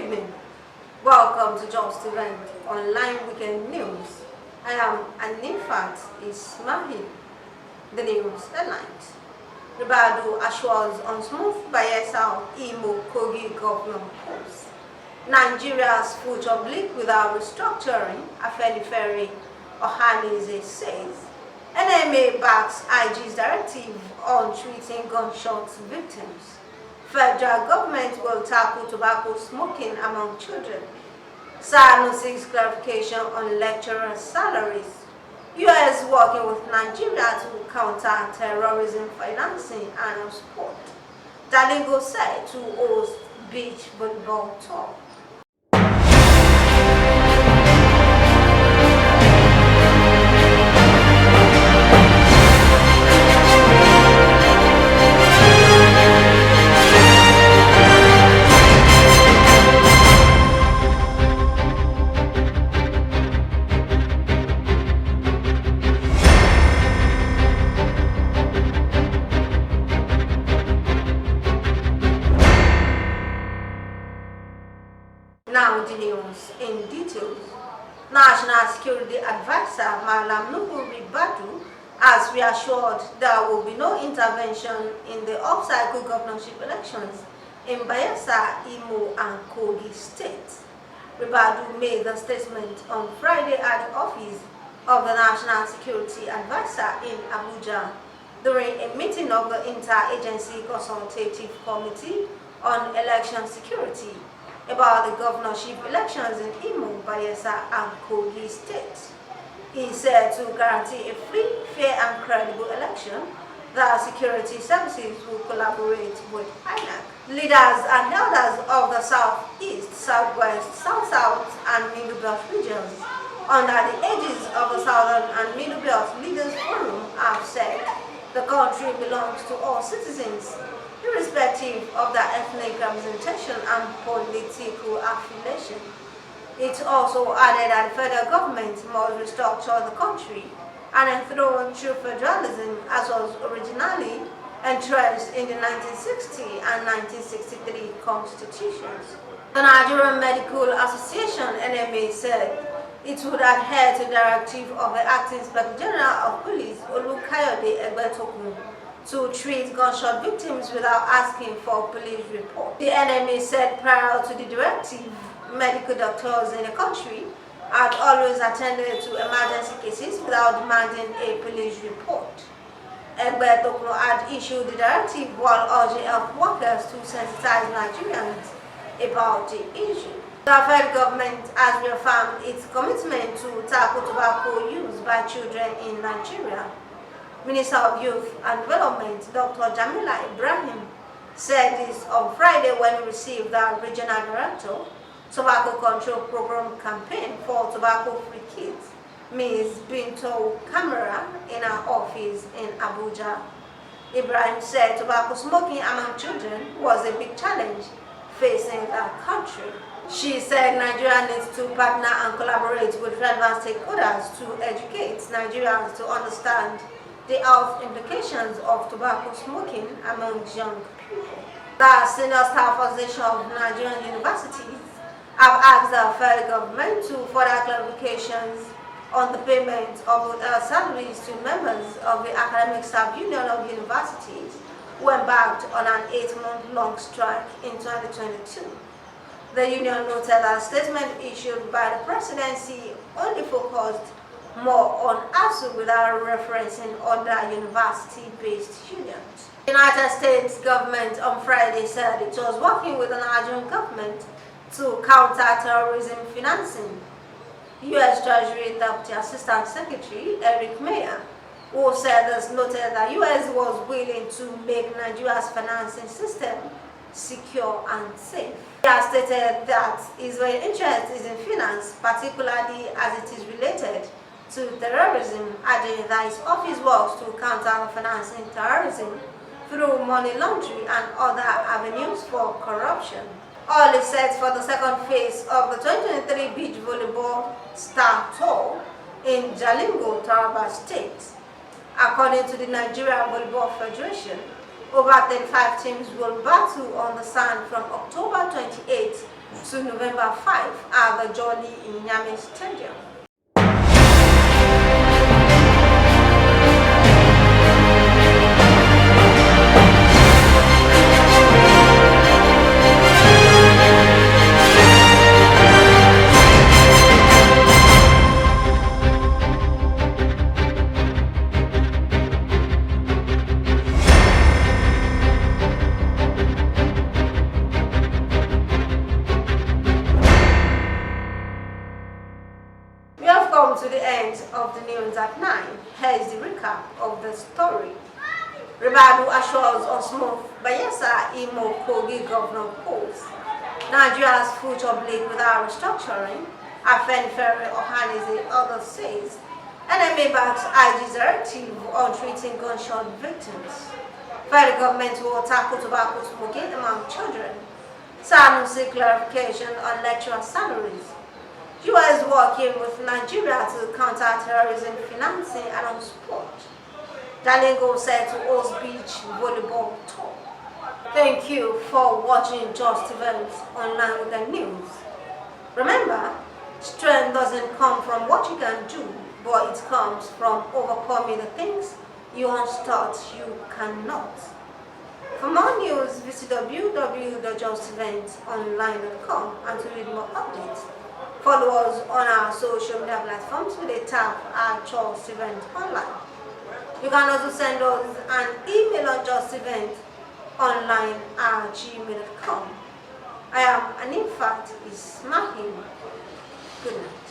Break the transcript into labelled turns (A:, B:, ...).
A: evening. Welcome to Justeventonline Weekend News. I am Afenifere Ismail. The news headlines. Ribadu assures on smooth Bayelsa Imo Kogi Gov course. Nigeria's future bleak without restructuring, Afenifere Ohanaeze says. NMA backs IG's directive on treating gunshot victims. Federal government will tackle tobacco smoking among children. SSANU seeks clarification on lecturer salaries. US working with Nigeria to counter terrorism financing and sport. Jalingo said to host Beach Volleyball tour. Now the news in details. National Security Advisor Ribadu has reassured there will be no intervention in the off-cycle governorship elections in Bayelsa, Imo and Kogi states. Ribadu made the statement on Friday at the office of the National Security Advisor in Abuja during a meeting of the Interagency Consultative Committee on Election Security about the governorship elections in Imo, Bayelsa and Kogi states. He said to guarantee a free, fair and credible election, the security services will collaborate with INEC. Leaders and elders of the Southeast, Southwest, South-South and Middle Belt regions under the aegis of the Southern and Middle Belt Leaders Forum have said the country belongs to all citizens, irrespective of their ethnic representation and political affiliation. It also added that the federal government must restructure the country and enthrone true federalism as was originally entrenched in the 1960 and 1963 constitutions. The Nigerian Medical Association (NMA) said it would adhere to the directive of the Acting Inspector General of Police to treat gunshot victims without asking for police report. The NMA said prior to the directive, medical doctors in the country had always attended to emergency cases without demanding a police report. Egbetokun had issued the directive while urging health workers to sensitize Nigerians about the issue. The federal government has reaffirmed its commitment to tackle tobacco use by children in Nigeria. Minister of Youth and Development, Dr. Jamila Ibrahim, said this on Friday when he received the Regional Director, Tobacco Control Program Campaign for Tobacco-Free Kids, Ms. Binto Kamara, in her office in Abuja. Ibrahim said tobacco smoking among children was a big challenge facing the country. She said Nigeria needs to partner and collaborate with relevant stakeholders to educate Nigerians to understand the health implications of tobacco smoking among young people. The Senior Staff Association of Nigerian Universities have asked the federal government to further clarifications on the payment of salaries to members of the Academic Staff Union of Universities who embarked on an 8-month-long strike in 2022. The union noted that a statement issued by the presidency only focused more on ASU without referencing other university-based unions. The United States government on Friday said it was working with the Nigerian government to counter terrorism financing. U.S. Treasury Deputy Assistant Secretary Eric Mayer, who said this, noted that U.S. was willing to make Nigeria's financing system secure and safe. He has stated that Israel's interest is in finance, particularly as it is related to terrorism, adding that his office works to counter financing terrorism through money laundering and other avenues for corruption. All is set for the second phase of the 2023 Beach Volleyball Star Tour in Jalingo, Taraba State. According to the Nigerian Volleyball Federation, over 35 teams will battle on the sand from October 28 to November 5 at the Jolly in Niamey Stadium. To the end of the news at 9, here is the recap of the story. Ribadu assures on smooth Bayelsa Imo Kogi Gov polls. Nigeria's future bleak without restructuring. Afenifere Ohanaeze others says. NMA backs IG directive on treating gunshot victims. Federal government will tackle tobacco smoking among children. SSANU seek clarification on lecturer salaries. US working with Nigeria to counter terrorism financing and on sport. Jalingo said to host Beach Volleyball tour. Thank you for watching Justeventonline with the news. Remember, strength doesn't come from what you can do, but it comes from overcoming the things you once thought you cannot. For more news, visit www.justeventonline.com and to read more updates. Follow us on our social media platforms with a tap at Justeventonline. You can also send us an email on justeventonline@gmail.com. I am Afenifere. Good night.